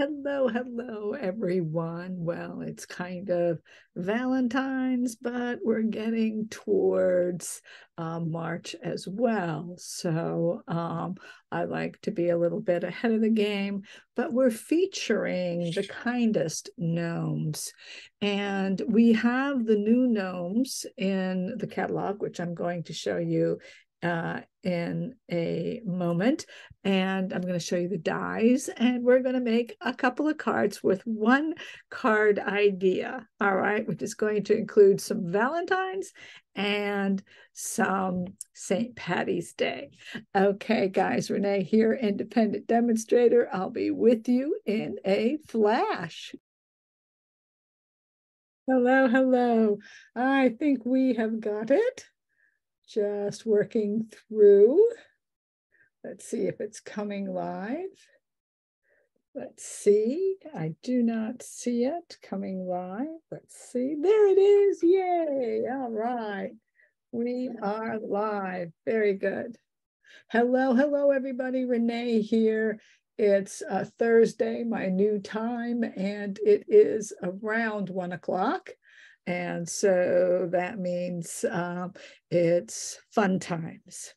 Hello, hello, everyone. Well, it's kind of Valentine's, but we're getting towards March as well. So I like to be a little bit ahead of the game, but we're featuring the kindest gnomes. And we have the new gnomes in the catalog, which I'm going to show you in a moment. And I'm going to show you the dies, and we're going to make a couple of cards with one card idea. All right, which is going to include some Valentines and some St. Patty's Day. Okay, guys, Renee here, independent demonstrator. I'll be with you in a flash. Hello, hello. I think we have got it. Just working through. Let's see if it's coming live. Let's see. I do not see it coming live. Let's see. There it is. Yay. All right. We are live. Very good. Hello, hello, everybody. Renee here. It's Thursday, my new time, and it is around 1 o'clock. And so that means it's fun times.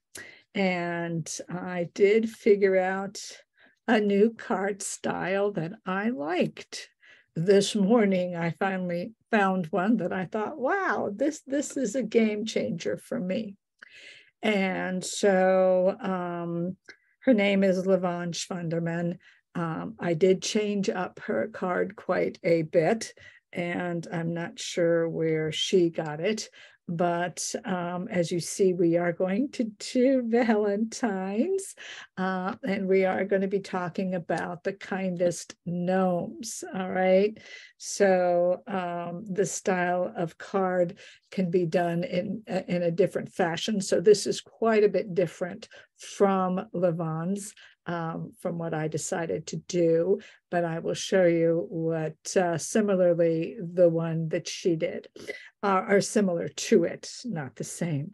And I did figure out a new card style that I liked. This morning, I finally found one that I thought, wow, this is a game changer for me. And so her name is Levon Schwanderman. I did change up her card quite a bit, and I'm not sure where she got it. But as you see, we are going to do Valentines, and we are going to be talking about the kindest gnomes. All right. So the style of card can be done in a different fashion. So this is quite a bit different from Levon's. From what I decided to do, but I will show you what similarly the one that she did are similar to it, not the same.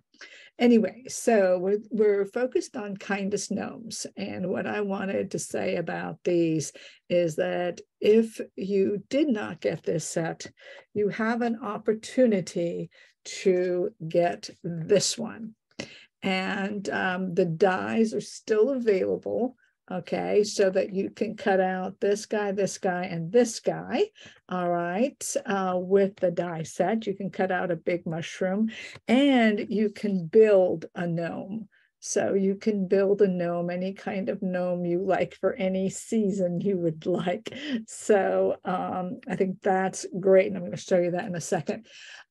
Anyway, so we're focused on kindest gnomes. And what I wanted to say about these is that if you did not get this set, you have an opportunity to get this one. And the dies are still available, okay, so that you can cut out this guy, and this guy, all right, with the die set. You can cut out a big mushroom, and you can build a gnome. So you can build a gnome, any kind of gnome you like for any season you would like. So I think that's great, and I'm going to show you that in a second.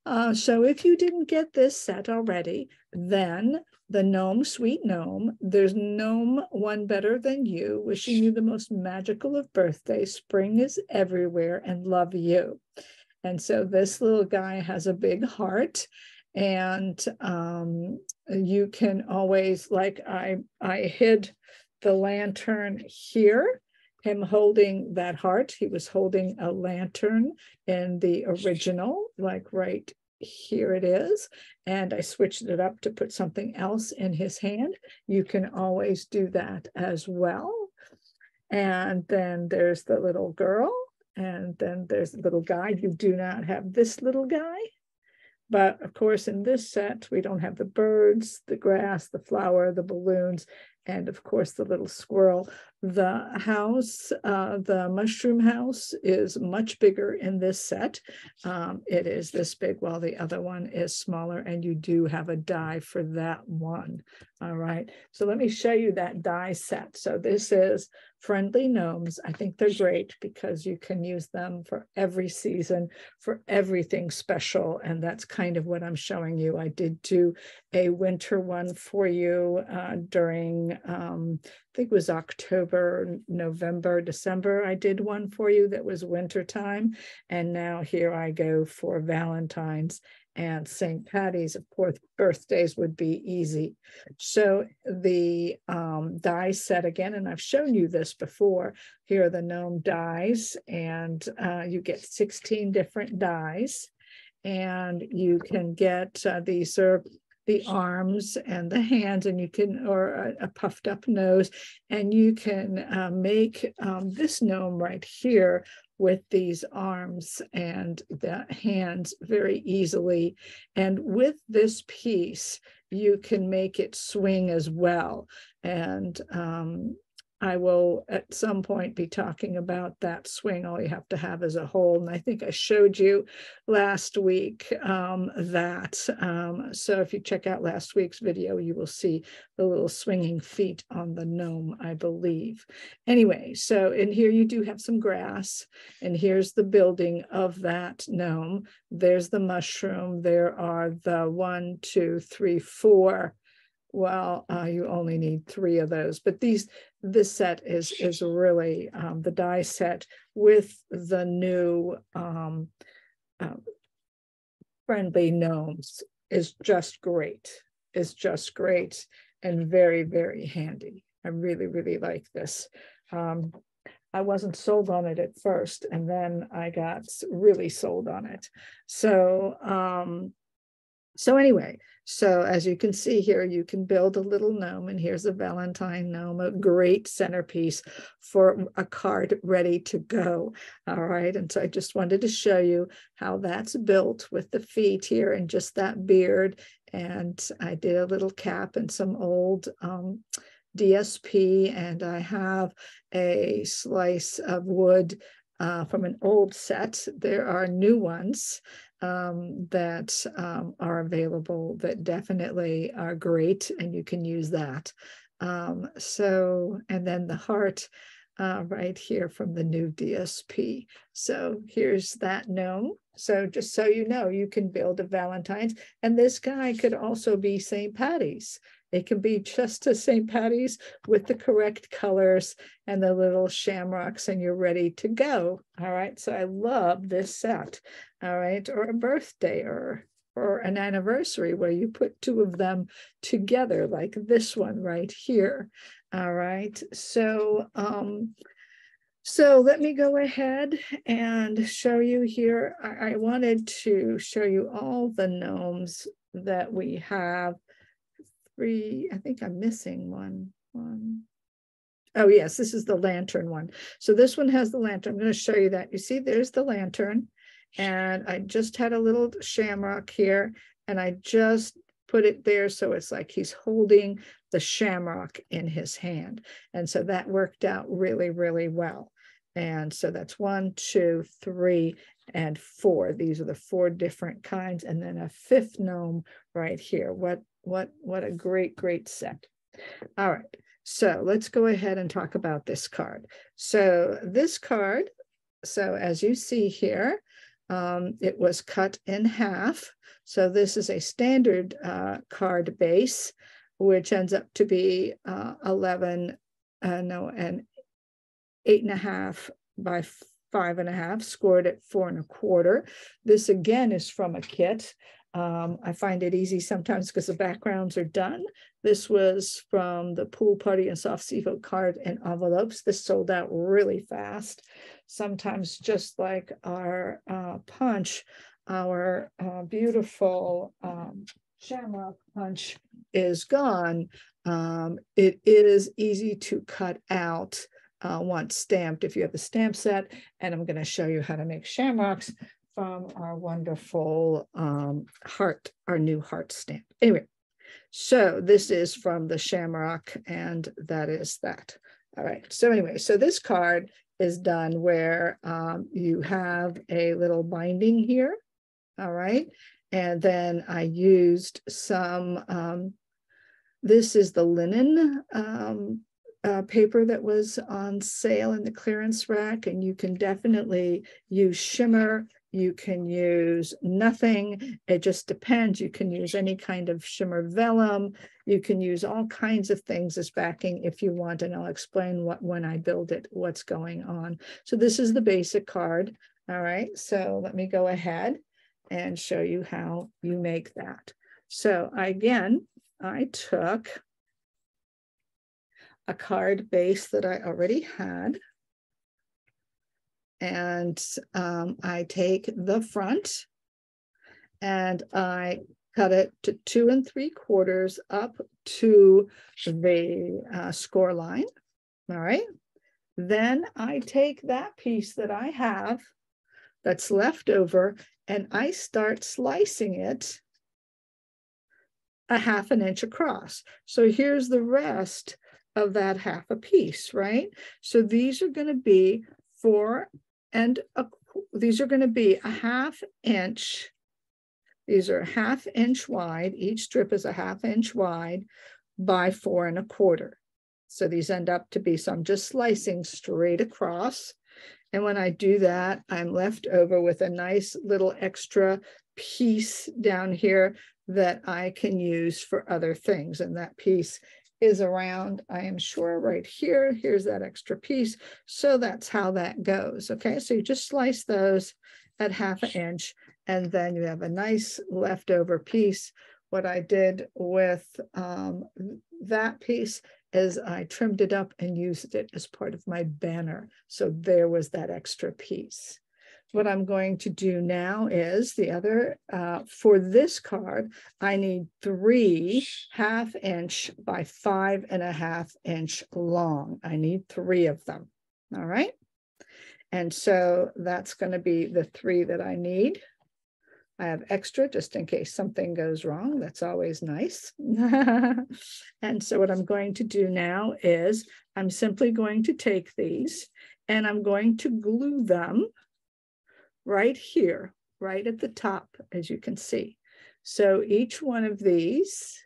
So if you didn't get this set already, then the Gnome Sweet Gnome, there's gnome one better than you, wishing you the most magical of birthdays. Spring is everywhere and love you. And so this little guy has a big heart, and you can always, like I hid the lantern here, him holding that heart. He was holding a lantern in the original, like right here it is, and I switched it up to put something else in his hand. You can always do that as well. And then there's the little girl, and then there's the little guy. You do not have this little guy, but of course in this set we don't have the birds, the grass, the flower, the balloons, and of course the little squirrel. The house, the mushroom house, is much bigger in this set. It is this big, while the other one is smaller, and you do have a die for that one. All right, so let me show you that die set. So this is Friendly Gnomes. I think they're great because you can use them for every season, for everything special, and that's kind of what I'm showing you. I did do a winter one for you during I think it was October, November, December. I did one for you that was winter time, and now here I go for Valentine's and St. Patty's. Of course, birthdays would be easy. So the die set again, and I've shown you this before. Here are the gnome dies, and you get 16 different dies, and you can get these are the arms and the hands, and you can, or a puffed up nose, and you can make this gnome right here with these arms and the hands very easily. And with this piece, you can make it swing as well. And I will at some point be talking about that swing. All you have to have is a hole. And I think I showed you last week that. So if you check out last week's video, you will see the little swinging feet on the gnome, I believe. Anyway, so in here you do have some grass, and here's the building of that gnome. There's the mushroom. There are the 1, 2, 3, 4. Well, you only need 3 of those, but this set is really the die set with the new friendly gnomes is just great. It's just great and very, very handy. I really, really like this. I wasn't sold on it at first, and then I got really sold on it. So anyway, so as you can see here, you can build a little gnome, and here's a Valentine gnome, a great centerpiece for a card ready to go. All right, and so I just wanted to show you how that's built with the feet here and just that beard. And I did a little cap and some old DSP, and I have a slice of wood from an old set. There are new ones that are available that definitely are great, and you can use that. So, and then the heart right here from the new DSP. So here's that gnome. So just so you know, you can build a Valentine's, and this guy could also be St. Patty's. It can be just a St. Patty's with the correct colors and the little shamrocks, and you're ready to go. All right, so I love this set. All right, or a birthday or an anniversary where you put 2 of them together, like this one right here. All right, so so let me go ahead and show you here. I wanted to show you all the gnomes that we have. 3, I think I'm missing one. Oh yes, this is the lantern one. So this one has the lantern. I'm going to show you that. You see, there's the lantern, and I just had a little shamrock here, and I just put it there so it's like he's holding the shamrock in his hand. And so that worked out really, really well. And so that's 1, 2, 3, and 4. These are the 4 different kinds, and then a 5th gnome right here. What a great, great set. All right, so let's go ahead and talk about this card. So this card, so as you see here, it was cut in half. So this is a standard card base, which ends up to be 11, and 8.5 by 5.5, scored at 4 1/4. This again is from a kit. I find it easy sometimes because the backgrounds are done. This was from the Pool Party and Soft Seafood card and envelopes. This sold out really fast. Sometimes just like our punch, our beautiful shamrock punch is gone. It is easy to cut out once stamped if you have the stamp set, and I'm going to show you how to make shamrocks from our wonderful heart, our new heart stamp. Anyway, so this is from the shamrock, and that is that. All right, so anyway, so this card is done where you have a little binding here. All right, and then I used some, this is the linen paper that was on sale in the clearance rack, and you can definitely use shimmer. You can use nothing. It just depends. You can use any kind of shimmer vellum. You can use all kinds of things as backing if you want, and I'll explain when I build it, what's going on. So this is the basic card. All right, so let me go ahead and show you how you make that. So again, I took a card base that I already had, and I take the front and I cut it to 2 3/4 up to the score line. All right. Then I take that piece that I have that's left over and I start slicing it a 1/2 inch across. So here's the rest of that 1/2 piece, right? So these are going to be these are going to be a 1/2 inch. These are a 1/2 inch wide. Each strip is a 1/2 inch wide by 4 1/4. So these end up to be, so I'm just slicing straight across. And when I do that, I'm left over with a nice little extra piece down here that I can use for other things. And that piece is around, I am sure, right here. Here's that extra piece. So that's how that goes. Okay, so you just slice those at 1/2 inch, and then you have a nice leftover piece. What I did with that piece is I trimmed it up and used it as part of my banner. So there was that extra piece. What I'm going to do now is the other, for this card, I need 3 1/2 inch by 5 1/2 inch long. I need 3 of them. All right. And so that's going to be the 3 that I need. I have extra just in case something goes wrong. That's always nice. And so what I'm going to do now is I'm simply going to take these and I'm going to glue them right here, right at the top, as you can see. So each one of these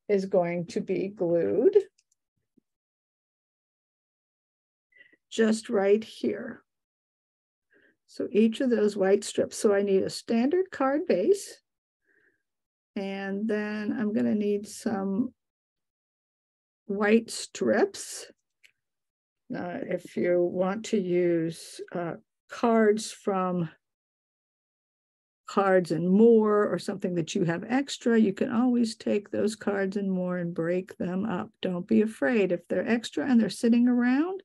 is going to be glued just right here. So each of those white strips. So I need a standard card base. And then I'm going to need some white strips. If you want to use cards from Cards and More or something that you have extra, you can always take those Cards and More and break them up. Don't be afraid. If they're extra and they're sitting around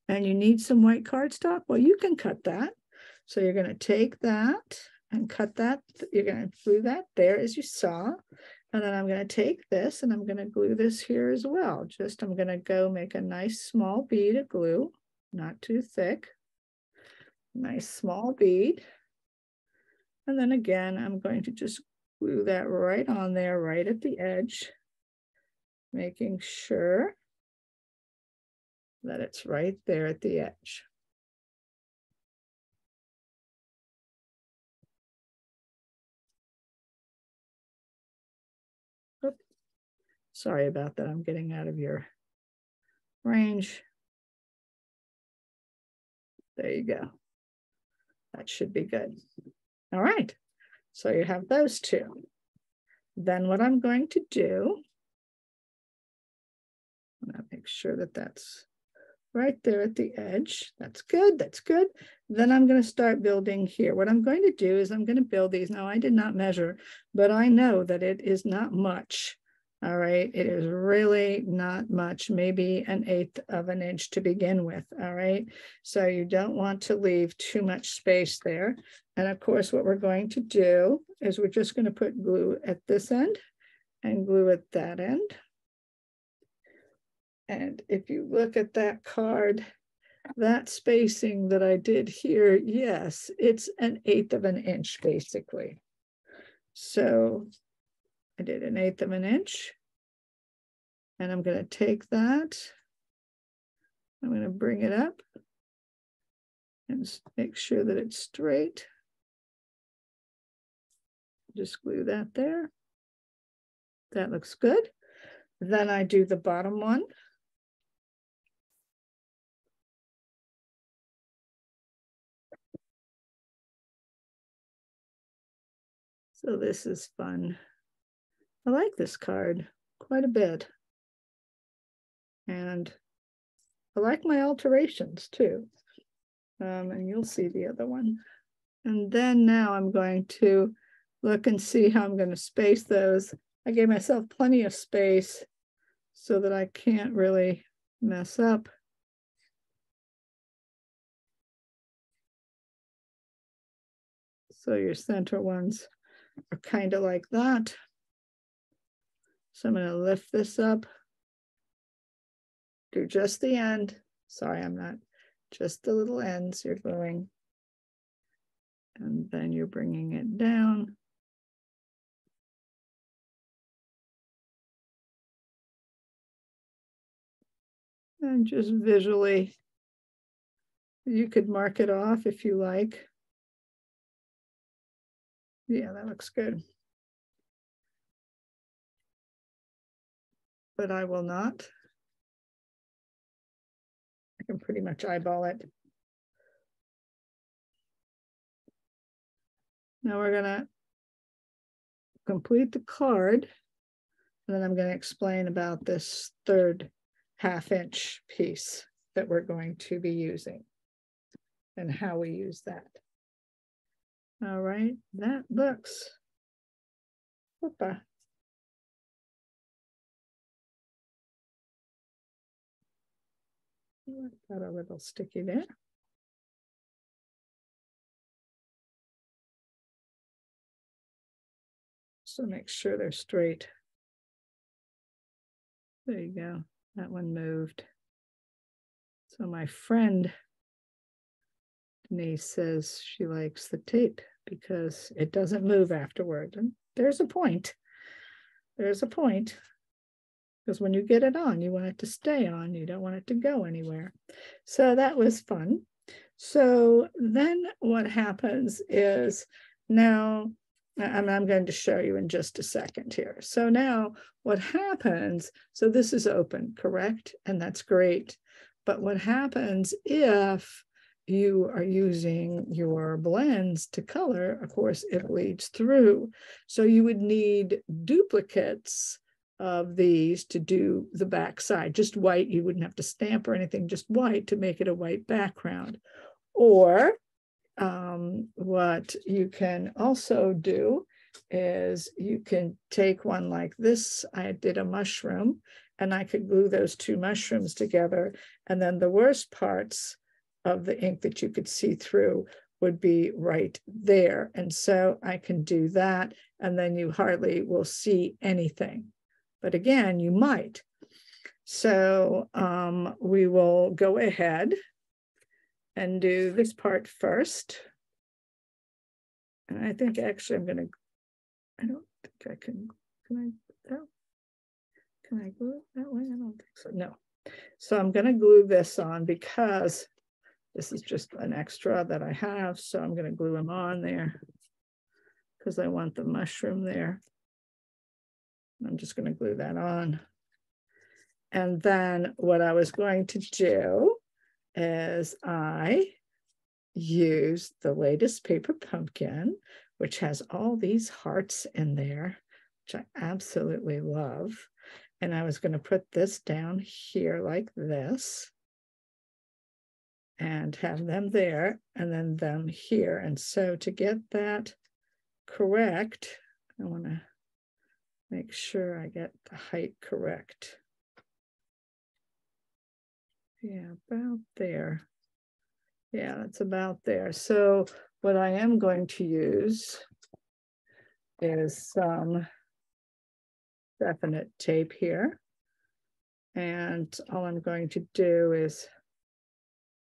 and you need some white cardstock, well, you can cut that. So you're going to take that and cut that. You're going to glue that there as you saw. And then I'm going to take this and I'm going to glue this here as well. Just I'm going to go make a nice small bead of glue, not too thick. Nice small bead. And then again, I'm going to just glue that right on there, right at the edge, making sure that it's right there at the edge. Oops. Sorry about that. I'm getting out of your range. There you go. That should be good. All right. So you have those two. Then what I'm going to do, I'm going to make sure that that's right there at the edge. That's good. That's good. Then I'm going to start building here. What I'm going to do is I'm going to build these. Now, I did not measure, but I know that it is not much. All right. It is really not much, maybe 1/8 of an inch to begin with. All right. So you don't want to leave too much space there. And of course, what we're going to do is we're just going to put glue at this end and glue at that end. And if you look at that card, that spacing that I did here, yes, it's 1/8 of an inch basically. So I did 1/8 of an inch. And I'm going to take that. I'm going to bring it up and make sure that it's straight. Just glue that there. That looks good. Then I do the bottom one. So this is fun. I like this card quite a bit. And I like my alterations too. And you'll see the other one. And then now I'm going to look and see how I'm going to space those. I gave myself plenty of space so that I can't really mess up. So your center ones are kind of like that. So I'm going to lift this up, do just the end. Sorry, I'm not, just the little ends you're gluing. And then you're bringing it down. And just visually, you could mark it off if you like. Yeah, that looks good. But I will not. I can pretty much eyeball it. Now we're gonna complete the card, and then I'm going to explain about this third 1/2 inch piece that we're going to be using and how we use that. All right, that looks, whoopa. Got a little sticky there. So make sure they're straight. There you go. That one moved. So my friend Denise says she likes the tape because it doesn't move afterward. And there's a point. There's a point. Because when you get it on, you want it to stay on. You don't want it to go anywhere. So that was fun. So then what happens is now, I'm going to show you in just a second here. So now what happens, so this is open, correct? And that's great. But what happens if you are using your blends to color, of course, it bleeds through. So you would need duplicates of these to do the back side, just white. You wouldn't have to stamp or anything, just white to make it a white background. Or what you can also do is you can take one like this. I did a mushroom and I could glue those two mushrooms together. And then the worst parts of the ink that you could see through would be right there. And so I can do that. And then you hardly will see anything. But again, you might. So we will go ahead and do this part first. And I think actually I'm gonna, I don't think I can I glue it that way? I don't think so, no. So I'm gonna glue this on because this is just an extra that I have. So I'm gonna glue them on there because I want the mushroom there. I'm just gonna glue that on. And then what I was going to do is I use the latest paper pumpkin, which has all these hearts in there, which I absolutely love. And I was going to put this down here like this and have them there and then them here. And so to get that correct, I want to make sure I get the height correct. Yeah, about there. Yeah, that's about there. So what I am going to use is some definite tape here. And all I'm going to do is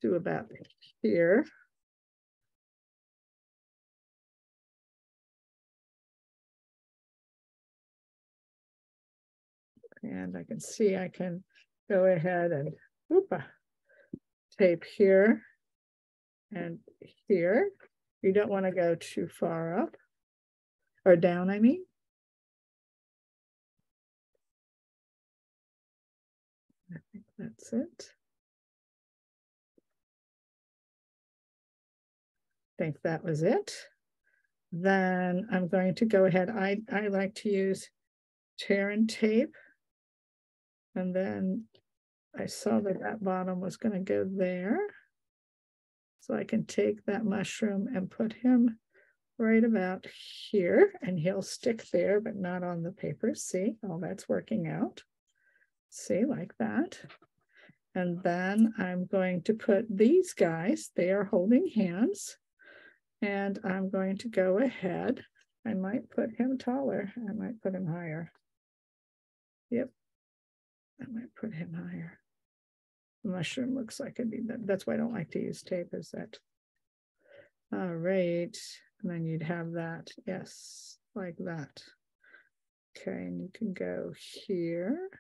do about here. And I can see I can go ahead and tape here and here. You don't want to go too far up or down, I mean. I think that's it. I think that was it. Then I'm going to go ahead. I like to use tear and tape. And then I saw that that bottom was going to go there. So I can take that mushroom and put him right about here, and he'll stick there, but not on the paper. See, all that's working out. See, like that. And then I'm going to put these guys, they are holding hands, and I'm going to go ahead. I might put him taller. I might put him higher. Yep. I might put him higher. The mushroom looks like it'd be, that's why I don't like to use tape, is that. All right. And then you'd have that. Yes, like that. Okay, and you can go here.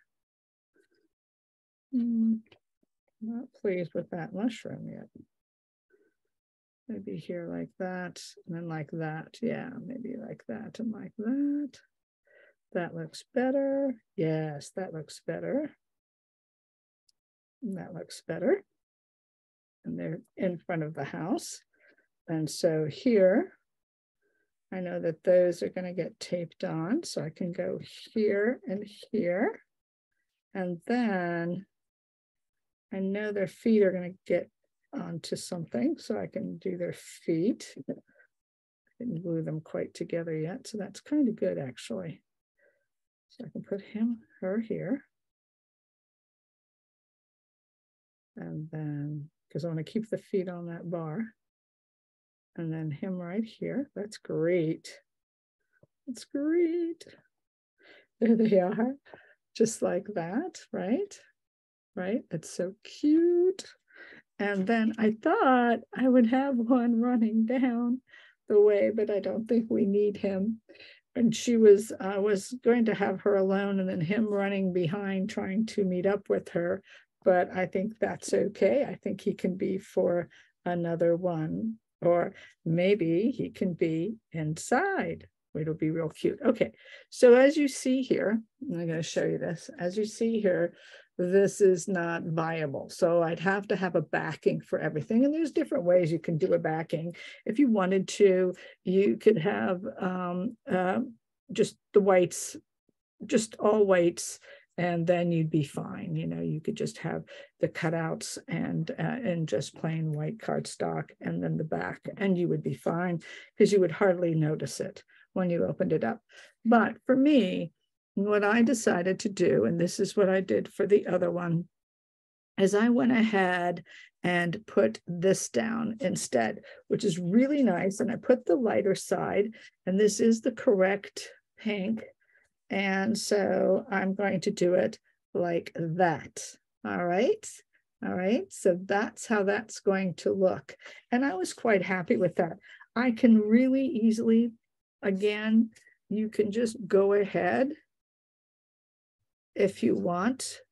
Not pleased with that mushroom yet. Maybe here like that, and then like that. Yeah, maybe like that and like that. That looks better. Yes, that looks better. And that looks better. And they're in front of the house. And so here, I know that those are going to get taped on. So I can go here and here. And then I know their feet are going to get onto something. So I can do their feet. I didn't glue them quite together yet. So that's kind of good, actually. So I can put her here. And then, because I want to keep the feet on that bar. And then him right here. That's great. That's great. There they are. Just like that, right? Right? It's so cute. And then I thought I would have one running down the way, but I don't think we need him. And she was going to have her alone and then him running behind trying to meet up with her. But I think that's okay. I think he can be for another one, or maybe he can be inside. It'll be real cute. Okay, so as you see here, I'm going to show you this. As you see here, this is not viable. So I'd have to have a backing for everything. And there's different ways you can do a backing. If you wanted to, you could have just the whites, just all whites, and then you'd be fine. You know, you could just have the cutouts and just plain white cardstock and then the back, and you would be fine because you would hardly notice it when you opened it up. But for me, what I decided to do, and this is what I did for the other one, is I went ahead and put this down instead, which is really nice. And I put the lighter side, and this is the correct pink. And so I'm going to do it like that. All right. All right. So that's how that's going to look. And I was quite happy with that. I can really easily, again, you can just go ahead if you want.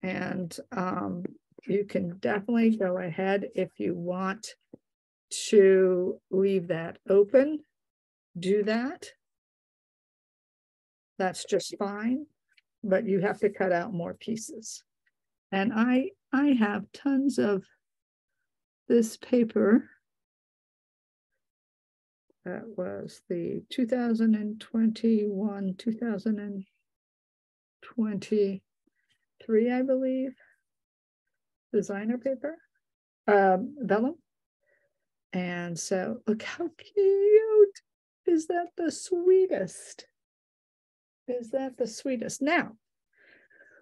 And you can definitely go ahead if you want to leave that open, do that. That's just fine, but you have to cut out more pieces. And I have tons of this paper. That was the 2021, 2023, I believe, designer paper, vellum. And so look how cute. Is that the sweetest? Is that the sweetest? Now,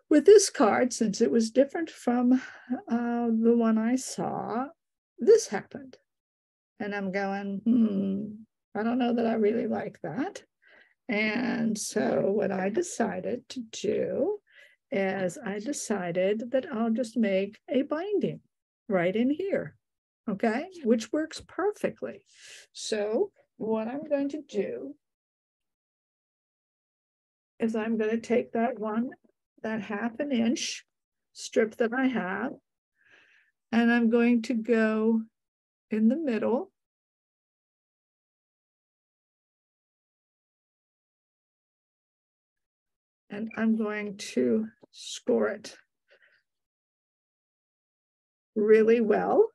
with this card, since it was different from the one I saw, this happened. And I'm going, I don't know that I really like that. And so what I decided to do is I decided that I'll just make a binding right in here, okay, which works perfectly. So what I'm going to do is I'm going to take that half an inch strip that I have, and I'm going to go in the middle. And I'm going to score it really well.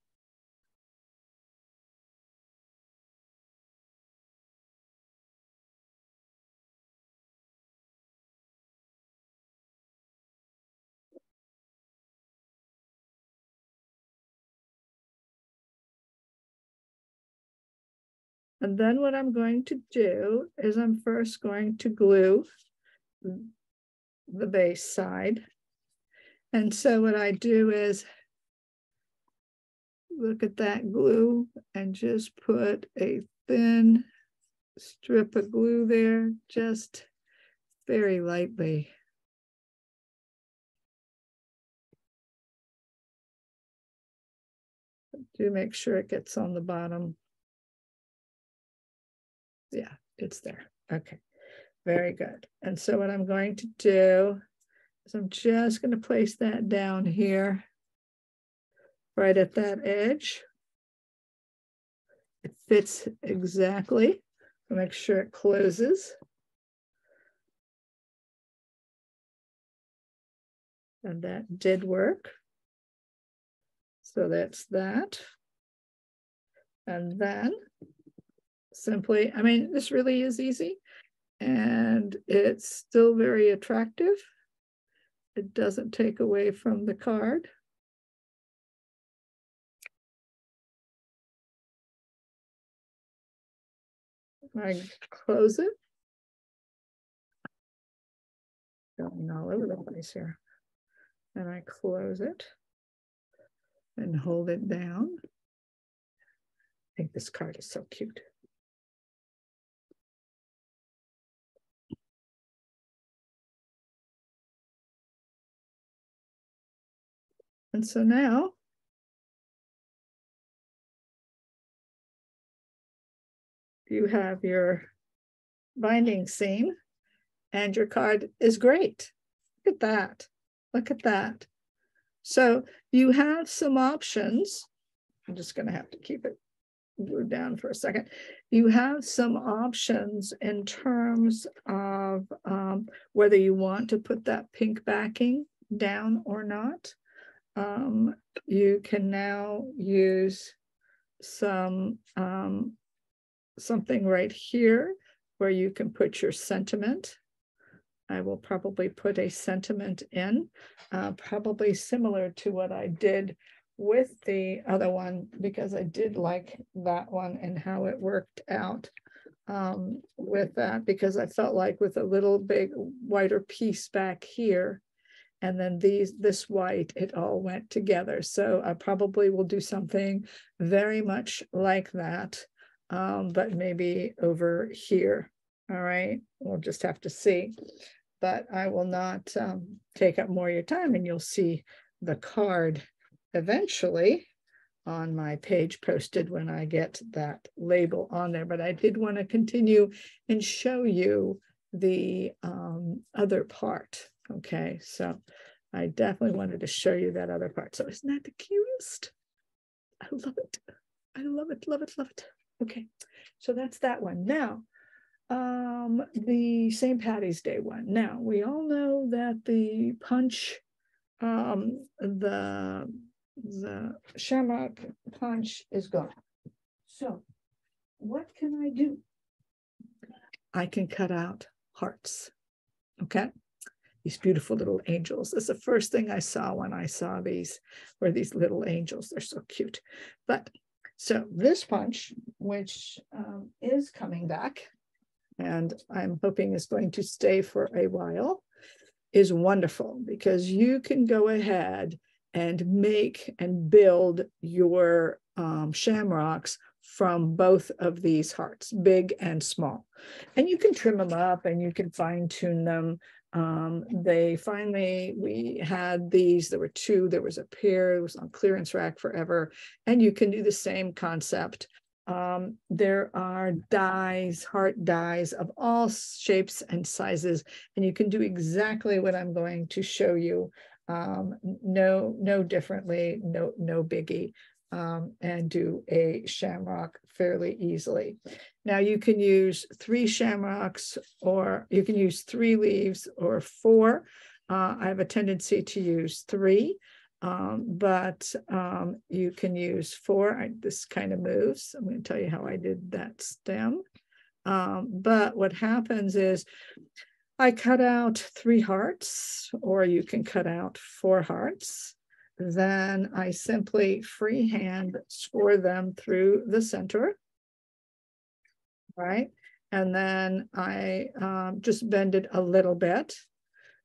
And then what I'm going to do is I'm first going to glue the base side. And so what I do is look at that glue and just put a thin strip of glue there, just very lightly. Do make sure it gets on the bottom. Yeah, it's there. Okay, very good. And so what I'm going to do is I'm just going to place that down here, right at that edge. It fits exactly. I'll make sure it closes. And that did work. So that's that. And then simply, I mean, this really is easy and it's still very attractive. It doesn't take away from the card. I close it. Going all over the place here. And I close it and hold it down. I think this card is so cute. And so now you have your binding scene and your card is great. Look at that. Look at that. So you have some options. I'm just going to have to keep it glued down for a second. You have some options in terms of whether you want to put that pink backing down or not. You can now use some something right here where you can put your sentiment. I will probably put a sentiment in, probably similar to what I did with the other one, because I did like that one and how it worked out with that, because I felt like with a little big whiter piece back here, and then this white, it all went together. So I probably will do something very much like that, but maybe over here. All right, we'll just have to see. But I will not take up more of your time, and you'll see the card eventually on my page posted when I get that label on there. But I did want to continue and show you the other part. Okay, so I definitely wanted to show you that other part. So isn't that the cutest? I love it. I love it, love it, love it. Okay, so that's that one. Now, the St. Patty's Day one. Now, we all know that the punch, the shamrock punch is gone. So what can I do? I can cut out hearts, okay? These beautiful little angels. That's the first thing I saw when I saw these, were these little angels. They're so cute. But so this punch, which is coming back, and I'm hoping is going to stay for a while, is wonderful because you can go ahead and make and build your shamrocks from both of these hearts, big and small. And you can trim them up and you can fine tune them. We had these, there were two, there was a pair, it was on clearance rack forever. And you can do the same concept. There are dies, heart dies of all shapes and sizes, and you can do exactly what I'm going to show you. No differently, no biggie, and do a shamrock fairly easily. Now you can use 3 shamrocks, or you can use 3 leaves or 4. I have a tendency to use 3. But you can use 4. This kind of moves. I'm going to tell you how I did that stem. But what happens is I cut out 3 hearts, or you can cut out 4 hearts. Then I simply freehand score them through the center, right? And then I just bend it a little bit.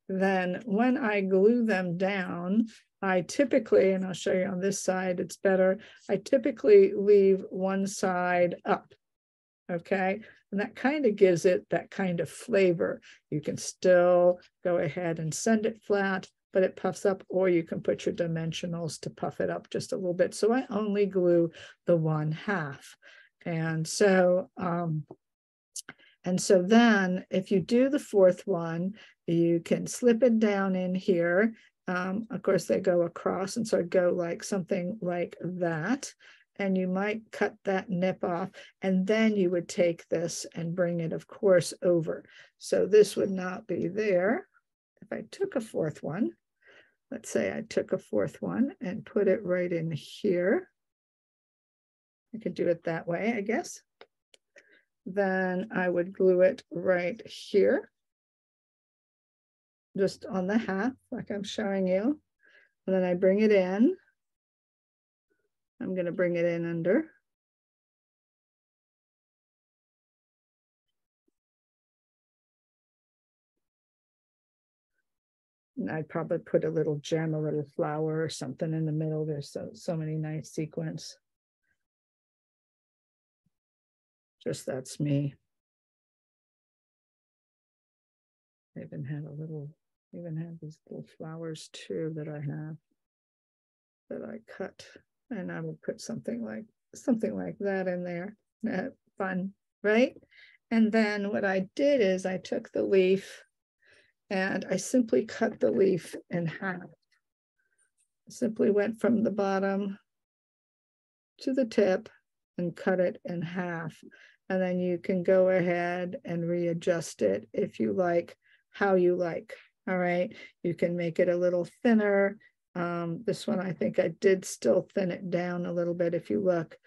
Then when I glue them down, I typically, and I'll show you on this side, it's better, I typically leave one side up, okay? And that kind of gives it that kind of flavor. You can still go ahead and send it flat, but it puffs up, or you can put your dimensionals to puff it up just a little bit. So I only glue the 1/2. And so then if you do the 4th one, you can slip it down in here. Of course, they go across, and so it'd go like something like that. And you might cut that nip off, and then you would take this and bring it, of course, over. So this would not be there. If I took a 4th one, let's say I took a 4th one and put it right in here. I could do it that way, I guess. Then I would glue it right here, just on the 1/2, like I'm showing you. And then I bring it in. I'm going to bring it in under. And I'd probably put a little gem, a little flower or something in the middle. There's so many nice sequins. Just that's me. I even have these little flowers too that I have, that I cut. And I would put something like that in there. Fun, right? And then what I did is I took the leaf and I simply cut the leaf in 1/2. I simply went from the bottom to the tip and cut it in 1/2. And then you can go ahead and readjust it if you like, how you like. All right, you can make it a little thinner. This one, I think I did still thin it down a little bit. If you look,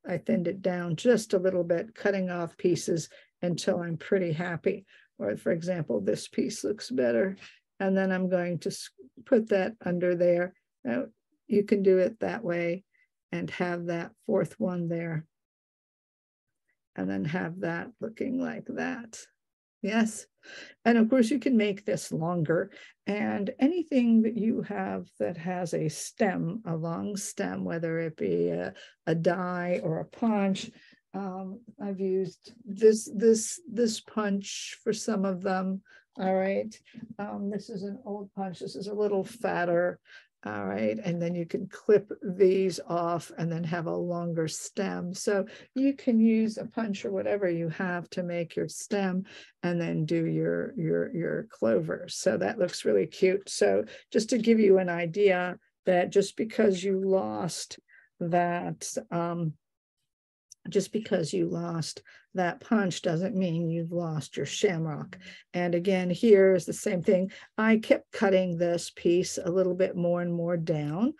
I thinned it down just a little bit, cutting off pieces until I'm pretty happy. Or for example, this piece looks better. And then I'm going to put that under there. Now, you can do it that way and have that 4th one there. And then have that looking like that. Yes. And of course, you can make this longer. And anything that you have that has a stem, a long stem, whether it be a die or a punch. I've used this punch for some of them. All right. This is an old punch. This is a little fatter. All right, and then you can clip these off and then have a longer stem. So you can use a punch or whatever you have to make your stem and then do your clover. So that looks really cute. So just to give you an idea that just because you lost that, punch doesn't mean you've lost your shamrock. And again, here is the same thing. I kept cutting this piece a little bit more and more down.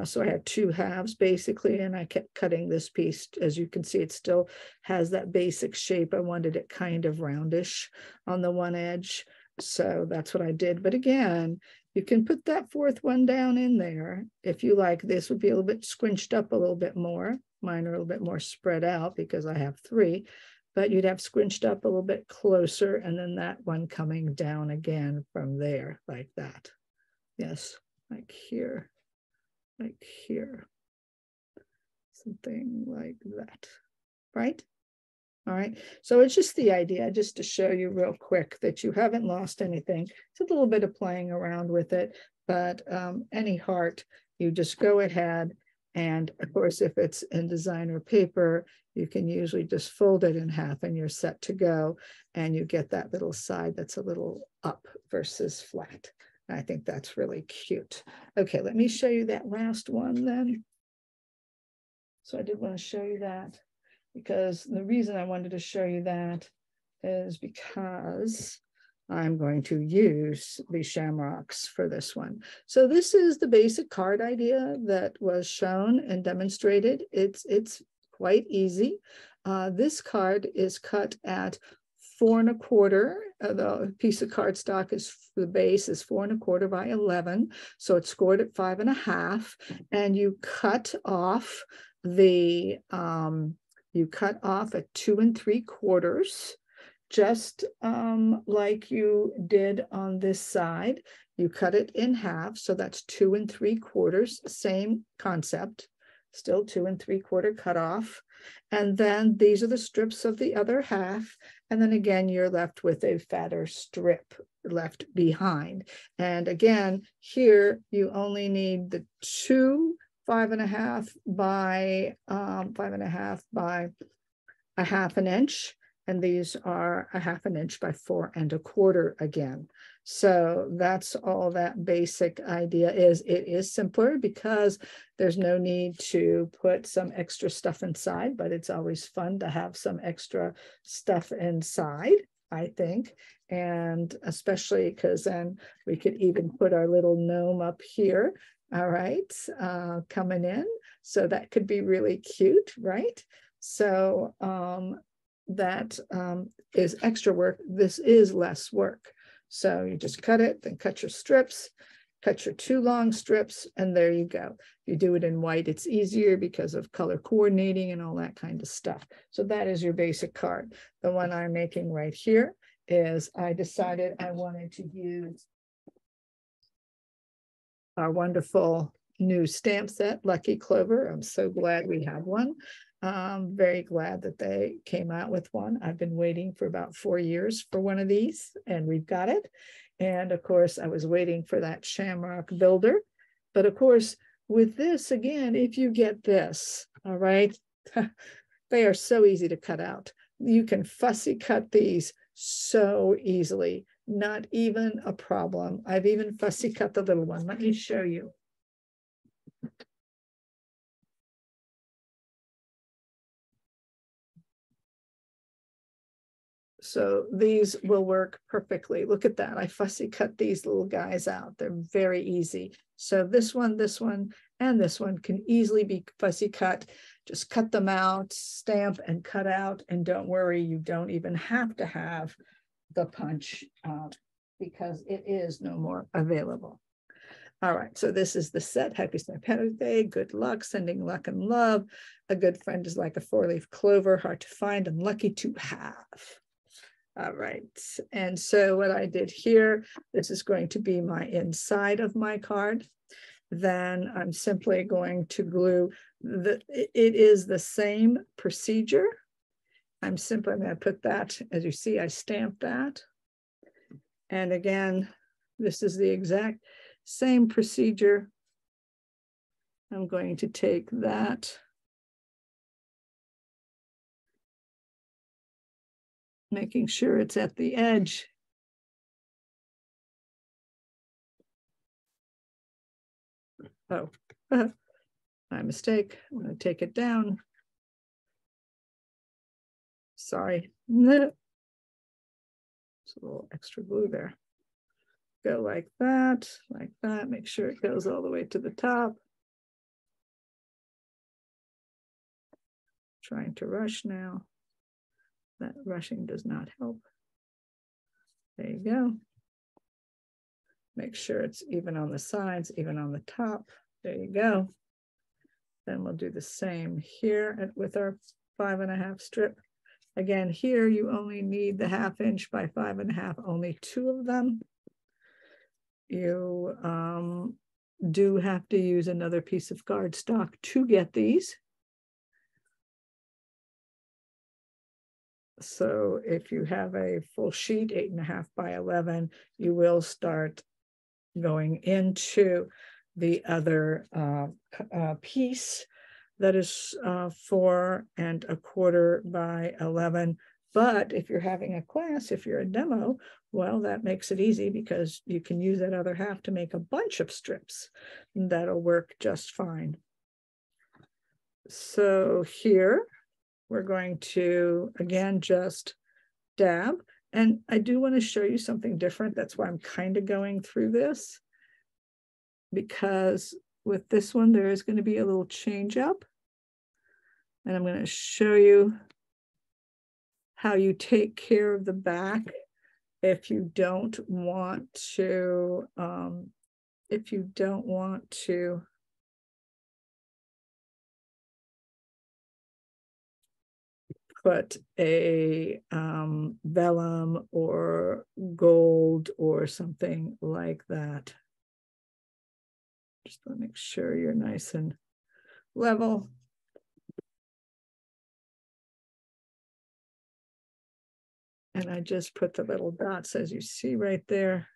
So I had 2 halves basically, and I kept cutting this piece. As you can see, it still has that basic shape. I wanted it kind of roundish on the one edge. So that's what I did. But again, you can put that 4th one down in there. If you like, this would be a little bit squinched up a little bit more. Mine are a little bit more spread out because I have 3, but you'd have squinched up a little bit closer, and then that one coming down again from there like that. Yes, like here, something like that, right? All right, so it's just the idea, just to show you real quick that you haven't lost anything. It's a little bit of playing around with it, but any heart, you just go ahead. And of course, if it's in designer paper, you can usually just fold it in 1/2 and you're set to go. And you get that little side that's a little up versus flat. I think that's really cute. Okay, let me show you that last one then. So I did want to show you that because the reason I wanted to show you that is because I'm going to use the shamrocks for this one. So this is the basic card idea that was shown and demonstrated. It's quite easy. This card is cut at 4 1/4. The piece of cardstock is, the base is 4 1/4 by 11. So it's scored at 5 1/2. And you cut off the, at 2 3/4. Just like you did on this side. You cut it in 1/2, so that's 2 3/4, same concept, still 2 3/4 cut off. And then these are the strips of the other half. And then again, you're left with a fatter strip left behind. And again, here you only need the 2 5.5 by 5.5 by a 1/2 inch. And these are a 1/2 inch by 4 1/4 again. So that's all that basic idea is. It is simpler because there's no need to put some extra stuff inside, but it's always fun to have some extra stuff inside, I think. And especially because then we could even put our little gnome up here, all right, coming in. So that could be really cute, right? So that is extra work. This is less work. So you just cut it, then cut your strips, cut your 2 long strips, and there you go. If you do it in white, it's easier because of color coordinating and all that kind of stuff. So that is your basic card. The one I'm making right here is I decided I wanted to use our wonderful new stamp set, Lucky Clover. I'm so glad we have one. Very glad that they came out with one. I've been waiting for about 4 years for one of these, and we've got it. And of course, I was waiting for that Shamrock Builder. But of course, with this, again, if you get this, all right, they are so easy to cut out. You can fussy cut these so easily, not even a problem. I've even fussy cut the little one. Let me show you. So these will work perfectly. Look at that. I fussy cut these little guys out. They're very easy. So this one, and this one can easily be fussy cut. Just cut them out, stamp and cut out. And don't worry, you don't even have to have the punch because it is no more available. All right, so this is the set. Happy St. Patrick's Day. Good luck, sending luck and love. A good friend is like a 4-leaf clover, hard to find and lucky to have. All right, and so what I did here, this is going to be my inside of my card. Then I'm simply going to glue, it is the same procedure. I'm simply going to put that, as you see, I stamped that. And again, this is the exact same procedure. I'm going to take that. Making sure it's at the edge. Oh, my mistake. I'm going to take it down. Sorry. It's a little extra glue there. Go like that, like that. Make sure it goes all the way to the top. Trying to rush now. That rushing does not help. There you go. Make sure it's even on the sides, even on the top. There you go. Then we'll do the same here with our 5.5 strip. Again, here you only need the 1/2 inch by 5.5, only 2 of them. You do have to use another piece of cardstock to get these. So if you have a full sheet, 8.5 by 11, you will start going into the other piece that is 4 1/4 by 11. But if you're having a class, if you're a demo, well, that makes it easy because you can use that other half to make a bunch of strips. That'll work just fine. So here, we're going to, again, just dab. And I do want to show you something different. That's why I'm kind of going through this. Because with this one, there is going to be a little change up. And I'm going to show you how you take care of the back if you don't want to, put a vellum or gold or something like that. Just want to make sure you're nice and level. And I just put the little dots as you see right there.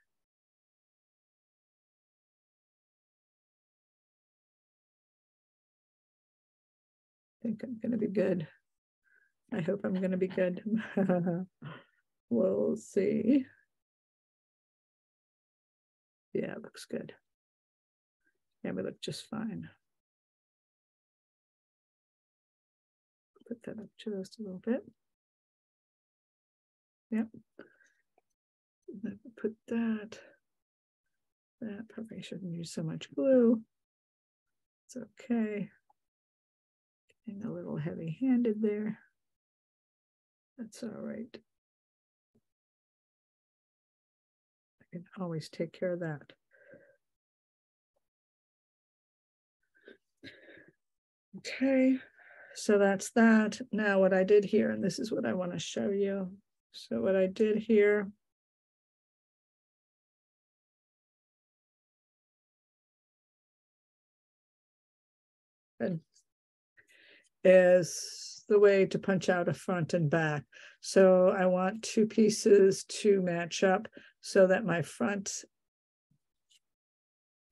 I think I'm going to be good. I hope I'm going to be good. We'll see. Yeah, it looks good. Yeah, we look just fine. Put that up just a little bit. Yep. Put that. That probably shouldn't use so much glue. It's okay. Getting a little heavy-handed there. That's all right. I can always take care of that. Okay, so that's that. Now what I did here, and this is what I want to show you. So what I did here is the way to punch out a front and back. So I want two pieces to match up so that my front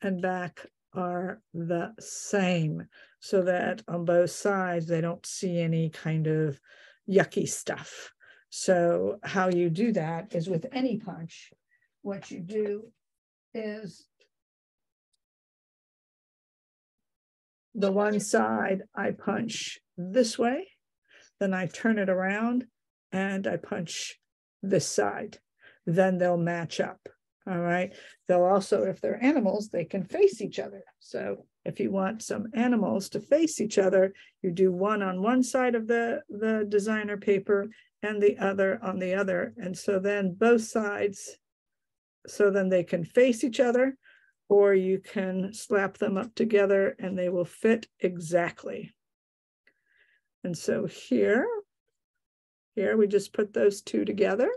and back are the same, so that on both sides they don't see any kind of yucky stuff. So how you do that is with any punch, what you do is the one side I punch this way, then I turn it around and I punch this side. Then they'll match up. All right. They'll also, if they're animals, they can face each other. So if you want some animals to face each other, you do one on one side of the designer paper and the other on the other. And so then both sides, so then they can face each other, or you can slap them up together and they will fit exactly. And so here we just put those two together,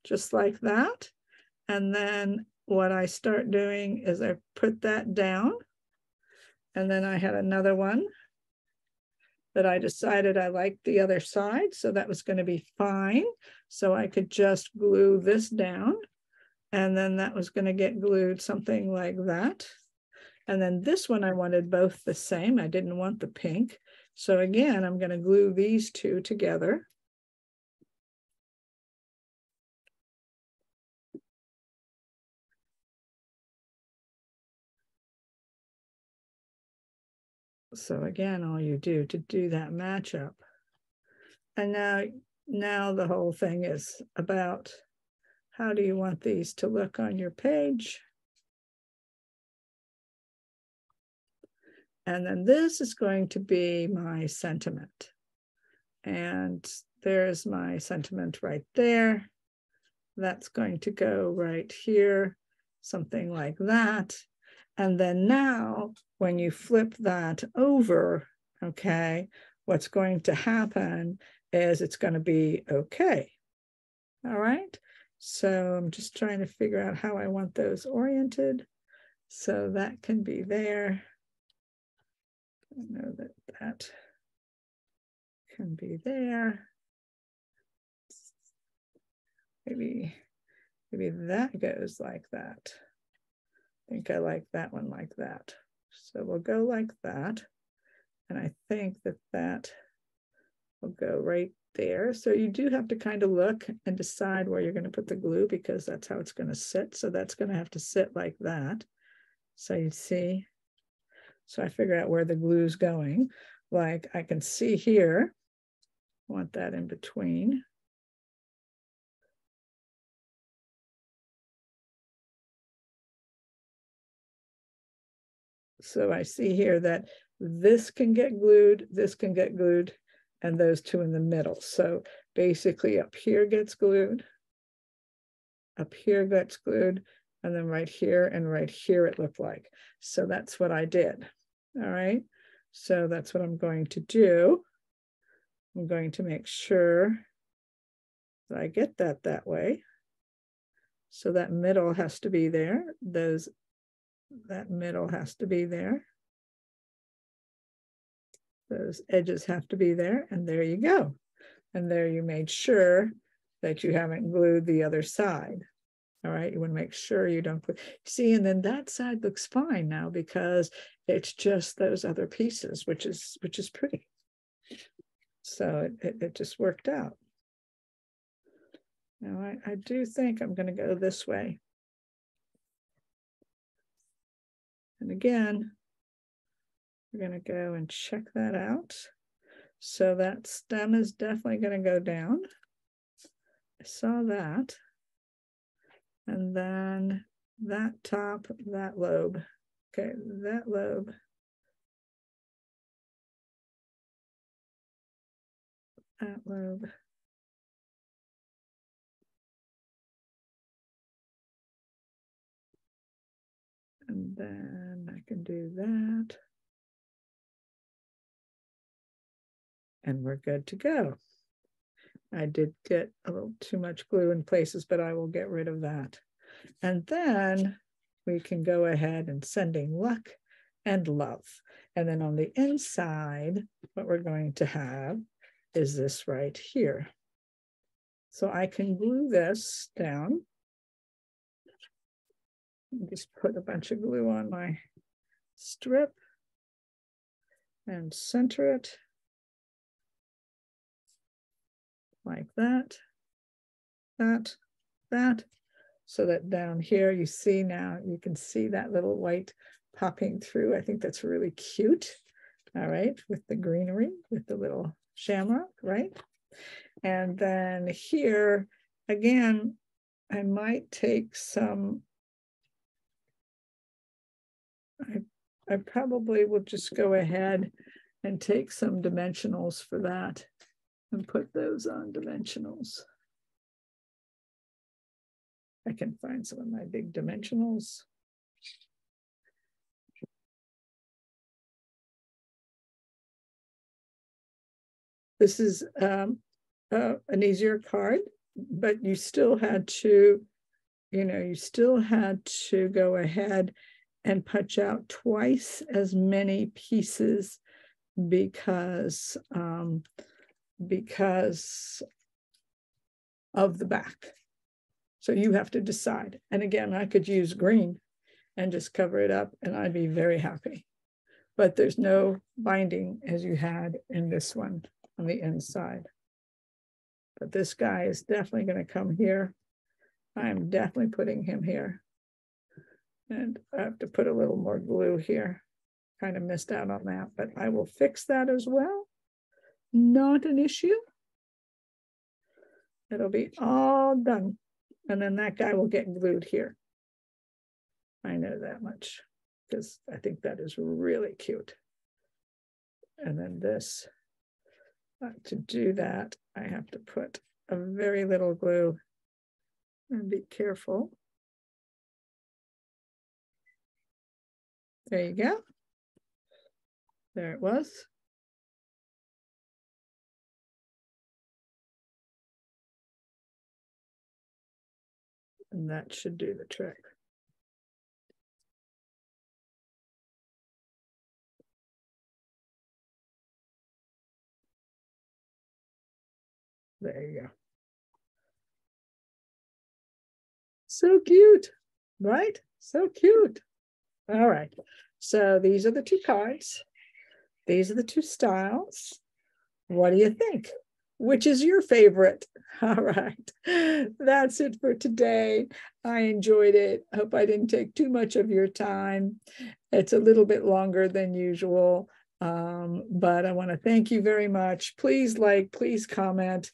just like that. And then what I start doing is I put that down. And then I had another one that I decided I liked the other side. So that was going to be fine. So I could just glue this down. And then that was going to get glued something like that. And then this one, I wanted both the same. I didn't want the pink. So again, I'm going to glue these two together. So again, all you do to do that matchup. And now the whole thing is about how do you want these to look on your page? And then this is going to be my sentiment. And there's my sentiment right there. That's going to go right here, something like that. And then now, when you flip that over, okay, what's going to happen is it's going to be okay. All right. So I'm just trying to figure out how I want those oriented. So that can be there. I know that that can be there. Maybe that goes like that. I think I like that one like that. So we'll go like that. And I think that that will go right there. So you do have to kind of look and decide where you're going to put the glue, because that's how it's going to sit. So that's going to have to sit like that. So you see, so I figure out where the glue is going. Like I can see here, I want that in between. So I see here that this can get glued, this can get glued, and those two in the middle. So basically up here gets glued, up here gets glued, and then right here and right here it looked like. So that's what I did. All right. So that's what I'm going to do. I'm going to make sure that I get that way. So that middle has to be there. That middle has to be there. Those edges have to be there, and there you go. And there you made sure that you haven't glued the other side. All right, you want to make sure you don't glue. See, and then that side looks fine now because it's just those other pieces, which is pretty. So it just worked out. Now I do think I'm going to go this way. And again, we're going to go and check that out. So that stem is definitely going to go down. I saw that. And then that top, that lobe. Okay, that lobe. That lobe. And then I can do that. And we're good to go. I did get a little too much glue in places, but I will get rid of that. And then we can go ahead and sending luck and love. And then on the inside, what we're going to have is this right here. So I can glue this down. Just put a bunch of glue on my strip and center it like that, that, so that down here you see now, you can see that little white popping through. I think that's really cute. All right, with the greenery, with the little shamrock, right? And then here, again, I might take some, I probably will just go ahead and take some dimensionals for that and put those on dimensionals. I can find some of my big dimensionals. This is an easier card, but you still had to, you still had to go ahead and punch out twice as many pieces because of the back. So you have to decide. And again, I could use green and just cover it up and I'd be very happy. But there's no binding as you had in this one on the inside. But this guy is definitely going to come here. I'm definitely putting him here. And I have to put a little more glue here. Kind of missed out on that, but I will fix that as well. Not an issue. It'll be all done. And then that guy will get glued here. I know that much because I think that is really cute. And then this, to do that, I have to put a very little glue and be careful. There you go. There it was. And that should do the trick. There you go. So cute, right? So cute. All right. So these are the two cards. These are the two styles. What do you think? Which is your favorite? All right. That's it for today. I enjoyed it. I hope I didn't take too much of your time. It's a little bit longer than usual, but I want to thank you very much. Please like, please comment.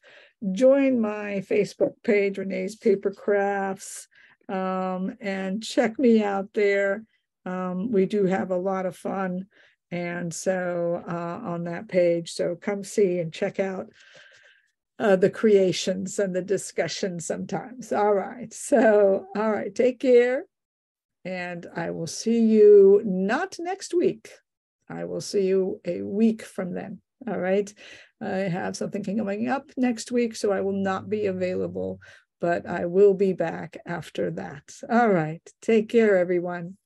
Join my Facebook page, Renee's Paper Crafts, and check me out there. We do have a lot of fun. And so on that page, so come see and check out the creations and the discussion sometimes. All right. So, all right. Take care. And I will see you not next week. I will see you a week from then. All right. I have something coming up next week, so I will not be available, but I will be back after that. All right. Take care, everyone.